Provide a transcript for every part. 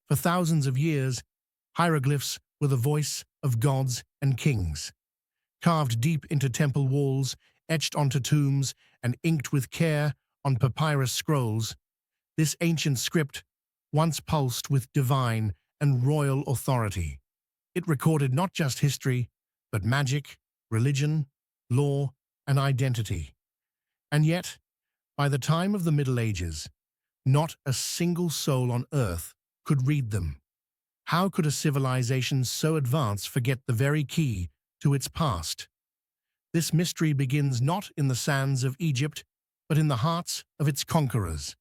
For thousands of years, hieroglyphs were the voice of gods and kings. Carved deep into temple walls, etched onto tombs, and inked with care on papyrus scrolls, this ancient script once pulsed with divine and royal authority. It recorded not just history, but magic, religion, law, and identity. And yet, by the time of the Middle Ages, not a single soul on earth could read them. How could a civilization so advanced forget the very key to its past? This mystery begins not in the sands of Egypt, but in the hearts of its conquerors.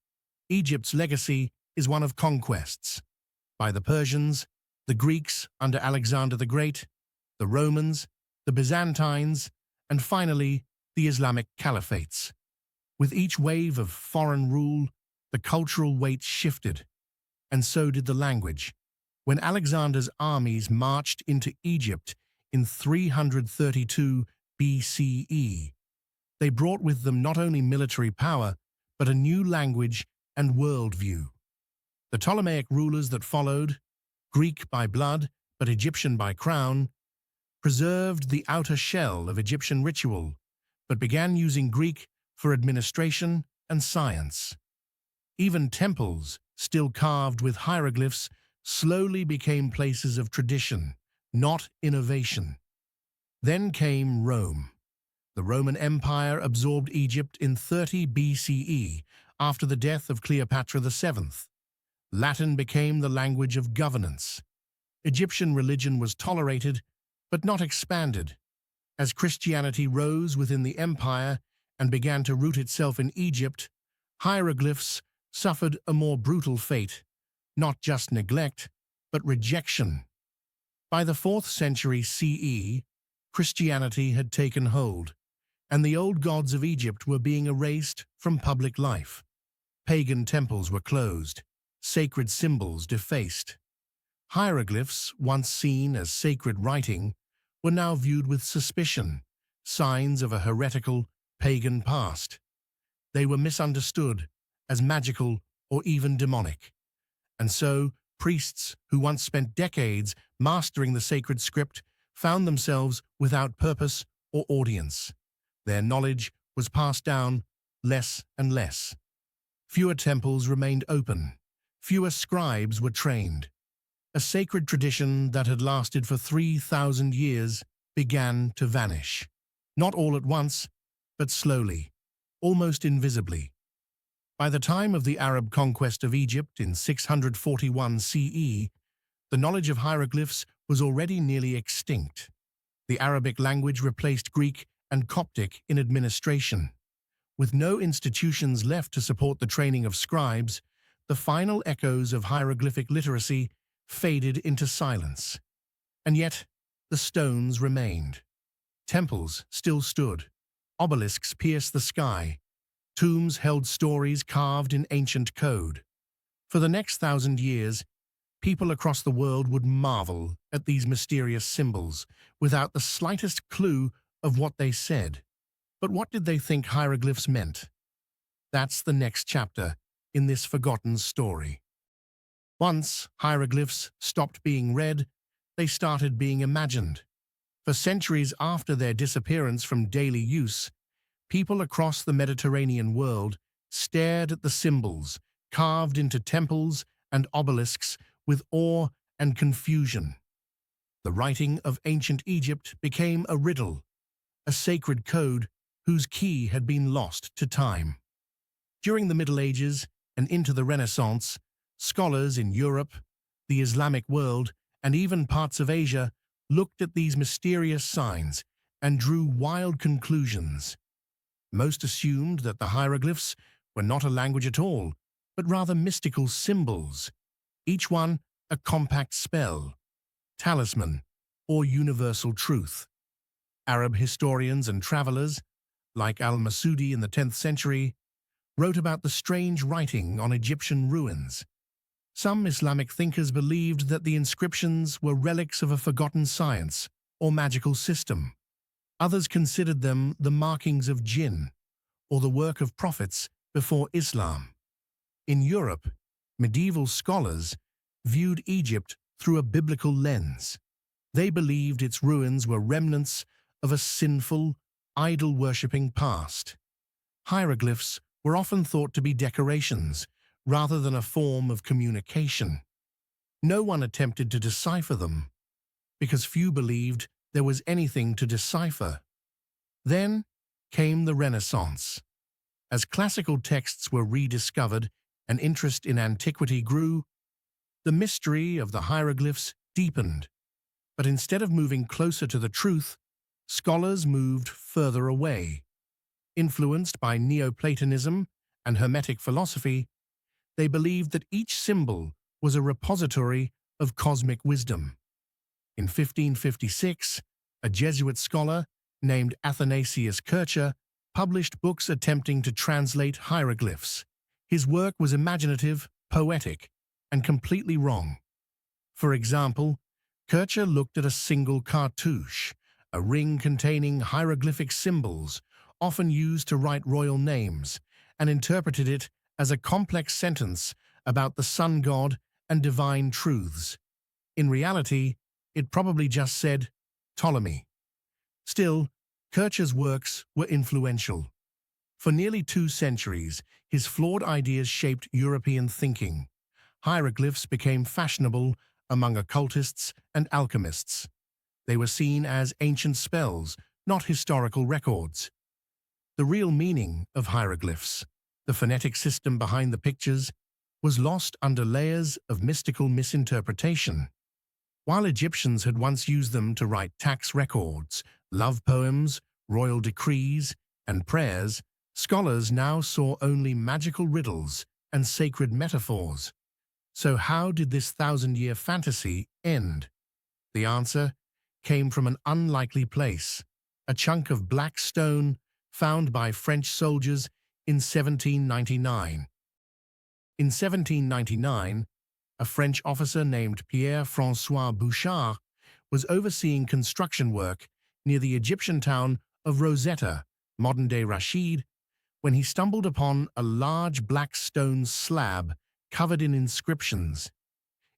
Egypt's legacy is one of conquests. By the Persians, the Greeks under Alexander the Great, the Romans, the Byzantines, and finally the Islamic caliphates. With each wave of foreign rule, the cultural weight shifted, and so did the language. When Alexander's armies marched into Egypt in 332 BCE, they brought with them not only military power, but a new language and worldview. The Ptolemaic rulers that followed, Greek by blood but Egyptian by crown, preserved the outer shell of Egyptian ritual, but began using Greek for administration and science. Even temples, still carved with hieroglyphs, slowly became places of tradition, not innovation. Then came Rome. The Roman Empire absorbed Egypt in 30 BCE, after the death of Cleopatra VII. Latin became the language of governance. Egyptian religion was tolerated, but not expanded. As Christianity rose within the empire and began to root itself in Egypt, hieroglyphs suffered a more brutal fate, not just neglect, but rejection. By the 4th century CE, Christianity had taken hold, and the old gods of Egypt were being erased from public life. Pagan temples were closed, sacred symbols defaced. Hieroglyphs, once seen as sacred writing, were now viewed with suspicion, signs of a heretical, pagan past. They were misunderstood as magical or even demonic. And so, priests who once spent decades mastering the sacred script found themselves without purpose or audience. Their knowledge was passed down less and less. Fewer temples remained open. Fewer scribes were trained. A sacred tradition that had lasted for 3,000 years began to vanish. Not all at once, but slowly, almost invisibly. By the time of the Arab conquest of Egypt in 641 CE, the knowledge of hieroglyphs was already nearly extinct. The Arabic language replaced Greek and Coptic in administration. With no institutions left to support the training of scribes, the final echoes of hieroglyphic literacy faded into silence. And yet, the stones remained. Temples still stood. Obelisks pierced the sky. Tombs held stories carved in ancient code. For the next 1,000 years, people across the world would marvel at these mysterious symbols without the slightest clue of what they said. But what did they think hieroglyphs meant? That's the next chapter in this forgotten story. Once hieroglyphs stopped being read, they started being imagined. For centuries after their disappearance from daily use, people across the Mediterranean world stared at the symbols carved into temples and obelisks with awe and confusion. The writing of ancient Egypt became a riddle, a sacred code whose key had been lost to time. During the Middle Ages and into the Renaissance, scholars in Europe, the Islamic world, and even parts of Asia looked at these mysterious signs and drew wild conclusions. Most assumed that the hieroglyphs were not a language at all, but rather mystical symbols, each one a compact spell, talisman, or universal truth. Arab historians and travelers, like al-Masudi in the 10th century, wrote about the strange writing on Egyptian ruins. Some Islamic thinkers believed that the inscriptions were relics of a forgotten science or magical system. Others considered them the markings of jinn, or the work of prophets before Islam. In Europe, medieval scholars viewed Egypt through a biblical lens. They believed its ruins were remnants of a sinful, idol-worshipping past. Hieroglyphs were often thought to be decorations, rather than a form of communication. No one attempted to decipher them, because few believed there was anything to decipher. Then came the Renaissance. As classical texts were rediscovered and interest in antiquity grew, the mystery of the hieroglyphs deepened. But instead of moving closer to the truth, scholars moved further away. Influenced by Neoplatonism and Hermetic philosophy, they believed that each symbol was a repository of cosmic wisdom. In 1556, a Jesuit scholar named Athanasius Kircher published books attempting to translate hieroglyphs. His work was imaginative, poetic, and completely wrong. For example, Kircher looked at a single cartouche, a ring containing hieroglyphic symbols, often used to write royal names, and interpreted it as a complex sentence about the sun god and divine truths. In reality, it probably just said, Ptolemy. Still, Kircher's works were influential. For nearly 2 centuries, his flawed ideas shaped European thinking. Hieroglyphs became fashionable among occultists and alchemists. They were seen as ancient spells, not historical records. The real meaning of hieroglyphs, the phonetic system behind the pictures, was lost under layers of mystical misinterpretation. While Egyptians had once used them to write tax records, love poems, royal decrees, and prayers, scholars now saw only magical riddles and sacred metaphors. So how did this 1,000-year fantasy end? The answer came from an unlikely place, a chunk of black stone found by French soldiers in 1799. In 1799, a French officer named Pierre-François Bouchard was overseeing construction work near the Egyptian town of Rosetta, modern-day Rashid, when he stumbled upon a large black stone slab covered in inscriptions.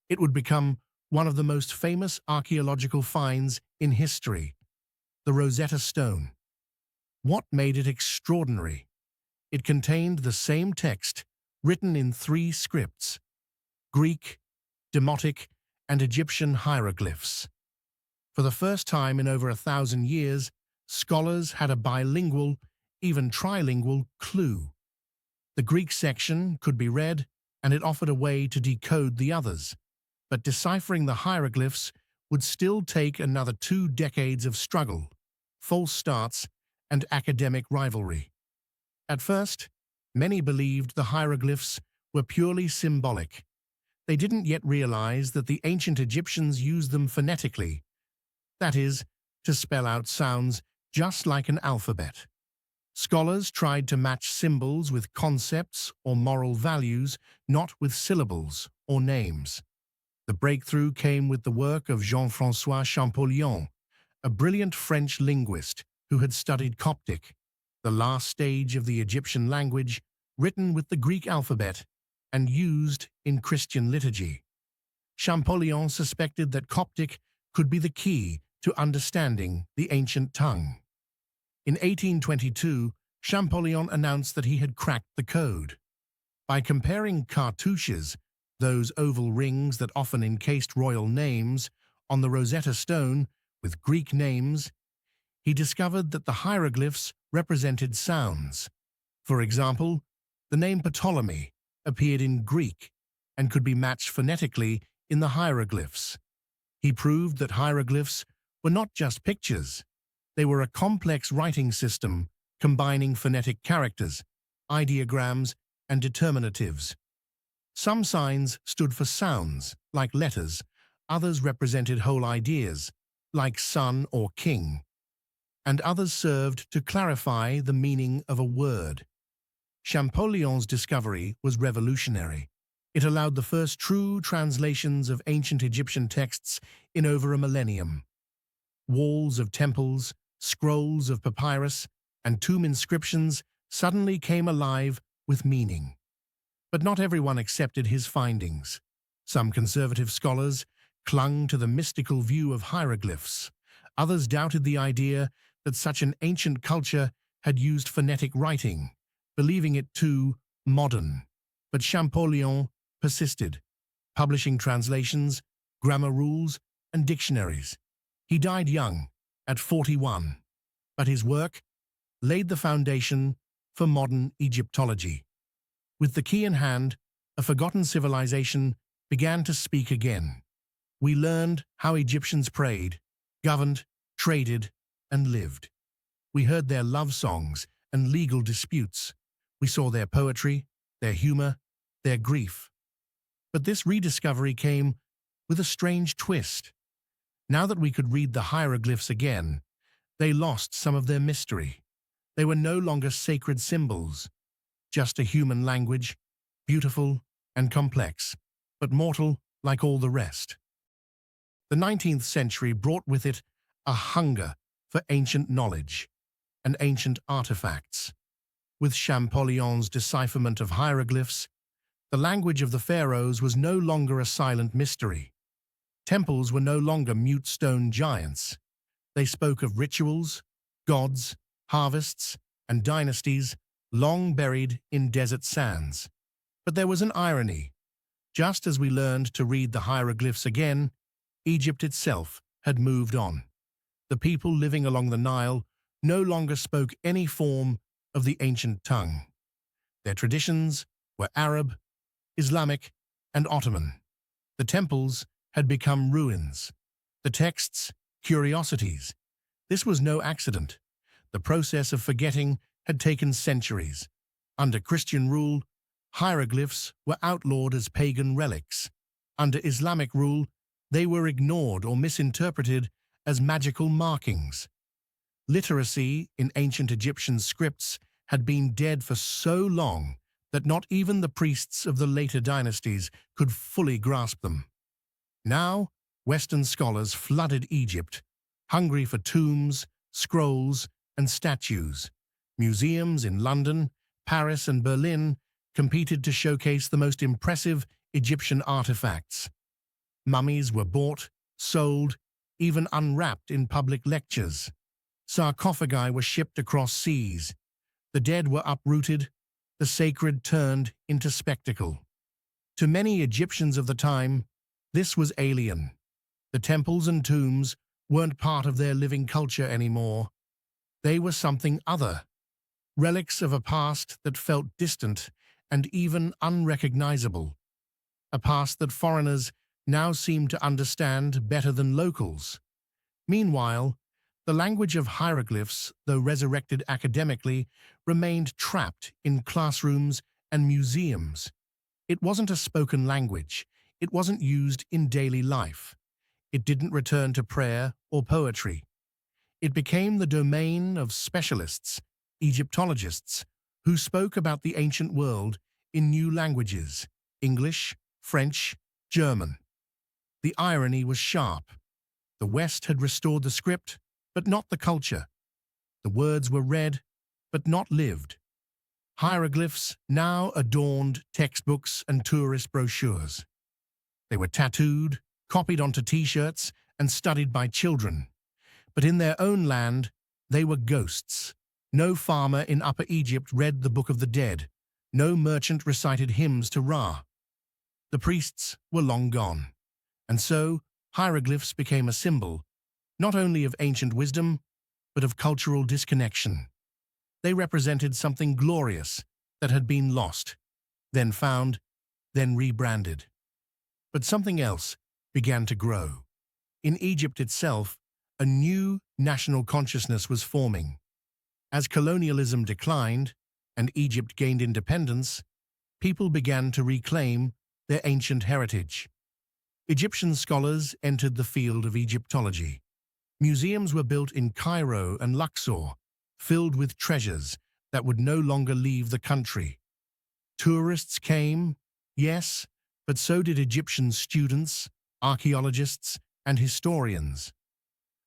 It would become one of the most famous archaeological finds in history, the Rosetta Stone. What made it extraordinary? It contained the same text, written in 3 scripts: Greek, Demotic, and Egyptian hieroglyphs. For the first time in over 1,000 years, scholars had a bilingual, even trilingual, clue. The Greek section could be read, and it offered a way to decode the others. But deciphering the hieroglyphs would still take another 2 decades of struggle, false starts, and academic rivalry. At first, many believed the hieroglyphs were purely symbolic. They didn't yet realize that the ancient Egyptians used them phonetically, that is, to spell out sounds just like an alphabet. Scholars tried to match symbols with concepts or moral values, not with syllables or names. The breakthrough came with the work of Jean-François Champollion, a brilliant French linguist who had studied Coptic, the last stage of the Egyptian language, written with the Greek alphabet and used in Christian liturgy. Champollion suspected that Coptic could be the key to understanding the ancient tongue. In 1822, Champollion announced that he had cracked the code. By comparing cartouches, those oval rings that often encased royal names, on the Rosetta Stone with Greek names, he discovered that the hieroglyphs represented sounds. For example, the name Ptolemy appeared in Greek and could be matched phonetically in the hieroglyphs. He proved that hieroglyphs were not just pictures. They were a complex writing system combining phonetic characters, ideograms, and determinatives. Some signs stood for sounds, like letters. Others represented whole ideas, like son or king. And others served to clarify the meaning of a word. Champollion's discovery was revolutionary. It allowed the first true translations of ancient Egyptian texts in over a millennium. Walls of temples, scrolls of papyrus, and tomb inscriptions suddenly came alive with meaning. But not everyone accepted his findings. Some conservative scholars clung to the mystical view of hieroglyphs. Others doubted the idea that such an ancient culture had used phonetic writing, believing it too modern. But Champollion persisted, publishing translations, grammar rules, and dictionaries. He died young, at 41, but his work laid the foundation for modern Egyptology. With the key in hand, a forgotten civilization began to speak again. We learned how Egyptians prayed, governed, traded, and lived. We heard their love songs and legal disputes. We saw their poetry, their humor, their grief. But this rediscovery came with a strange twist. Now that we could read the hieroglyphs again, they lost some of their mystery. They were no longer sacred symbols, just a human language, beautiful and complex, but mortal like all the rest. The 19th century brought with it a hunger for ancient knowledge and ancient artifacts. With Champollion's decipherment of hieroglyphs, the language of the pharaohs was no longer a silent mystery. Temples were no longer mute stone giants. They spoke of rituals, gods, harvests, and dynasties long buried in desert sands. But there was an irony. Just as we learned to read the hieroglyphs again, Egypt itself had moved on. The people living along the Nile no longer spoke any form of the ancient tongue. Their traditions were Arab, Islamic, and Ottoman. The temples had become ruins. The texts, curiosities. This was no accident. The process of forgetting had taken centuries. Under Christian rule, hieroglyphs were outlawed as pagan relics. Under Islamic rule, they were ignored or misinterpreted as magical markings. Literacy in ancient Egyptian scripts had been dead for so long that not even the priests of the later dynasties could fully grasp them. Now, Western scholars flooded Egypt, hungry for tombs, scrolls, and statues. Museums in London, Paris, and Berlin competed to showcase the most impressive Egyptian artifacts. Mummies were bought, sold, even unwrapped in public lectures. Sarcophagi were shipped across seas. The dead were uprooted, the sacred turned into spectacle. To many Egyptians of the time, this was alien. The temples and tombs weren't part of their living culture anymore. They were something other, relics of a past that felt distant and even unrecognizable, a past that foreigners now seemed to understand better than locals. Meanwhile, the language of hieroglyphs, though resurrected academically, remained trapped in classrooms and museums. It wasn't a spoken language. It wasn't used in daily life. It didn't return to prayer or poetry. It became the domain of specialists, Egyptologists, who spoke about the ancient world in new languages, English, French, German. The irony was sharp. The West had restored the script, but not the culture. The words were read, but not lived. Hieroglyphs now adorned textbooks and tourist brochures. They were tattooed, copied onto T-shirts, and studied by children. But in their own land, they were ghosts. No farmer in Upper Egypt read the Book of the Dead. No merchant recited hymns to Ra. The priests were long gone. And so, hieroglyphs became a symbol, not only of ancient wisdom, but of cultural disconnection. They represented something glorious that had been lost, then found, then rebranded. But something else began to grow. In Egypt itself, a new national consciousness was forming. As colonialism declined and Egypt gained independence, people began to reclaim their ancient heritage. Egyptian scholars entered the field of Egyptology. Museums were built in Cairo and Luxor, filled with treasures that would no longer leave the country. Tourists came, yes, but so did Egyptian students, archaeologists, and historians.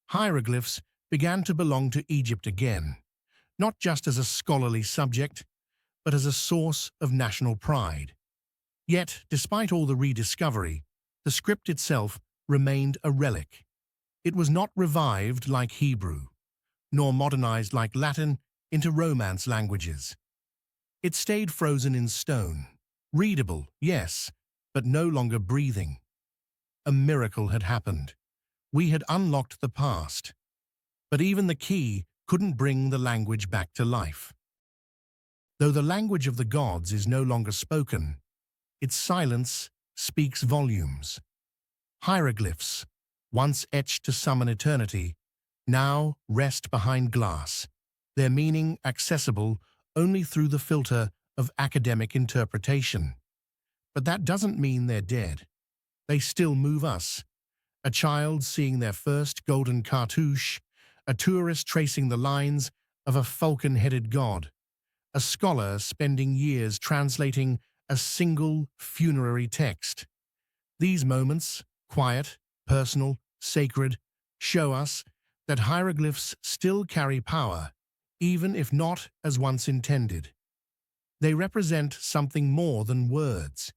Hieroglyphs began to belong to Egypt again, not just as a scholarly subject, but as a source of national pride. Yet, despite all the rediscovery, The script itself remained a relic. It was not revived like Hebrew, nor modernized like Latin into Romance languages. It stayed frozen in stone, readable, yes, but no longer breathing. A miracle had happened. We had unlocked the past, but even the key couldn't bring the language back to life. Though the language of the gods is no longer spoken, its silence speaks volumes. Hieroglyphs, once etched to summon eternity, now rest behind glass, their meaning accessible only through the filter of academic interpretation. But that doesn't mean they're dead. They still move us. A child seeing their first golden cartouche, a tourist tracing the lines of a falcon-headed god, a scholar spending years translating a single funerary text. These moments, quiet, personal, sacred, show us that hieroglyphs still carry power, even if not as once intended. They represent something more than words.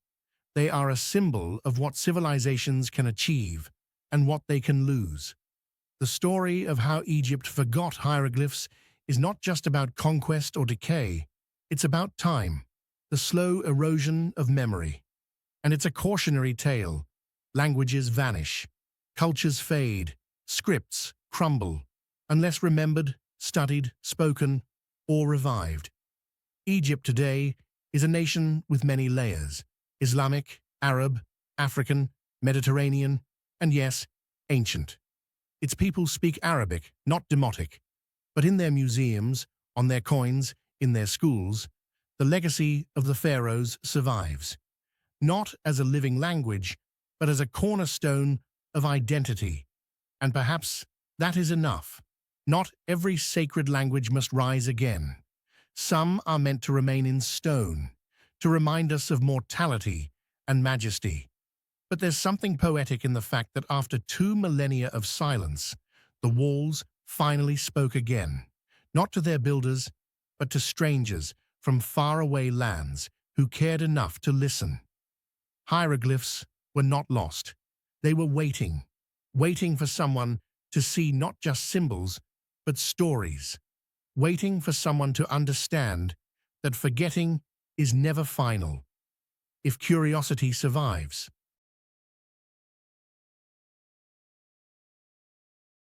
They are a symbol of what civilizations can achieve and what they can lose. The story of how Egypt forgot hieroglyphs is not just about conquest or decay, it's about time, the slow erosion of memory. And it's a cautionary tale. Languages vanish, cultures fade, scripts crumble, unless remembered, studied, spoken, or revived. Egypt today is a nation with many layers: Islamic, Arab, African, Mediterranean, and yes, ancient. Its people speak Arabic, not Demotic, but in their museums, on their coins, in their schools, the legacy of the pharaohs survives, not as a living language, but as a cornerstone of identity. And perhaps that is enough. Not every sacred language must rise again. Some are meant to remain in stone, to remind us of mortality and majesty. But there's something poetic in the fact that after 2 millennia of silence, the walls finally spoke again, not to their builders, but to strangers from faraway lands who cared enough to listen. Hieroglyphs were not lost. They were waiting for someone to see not just symbols, but stories, waiting for someone to understand that forgetting is never final, if curiosity survives.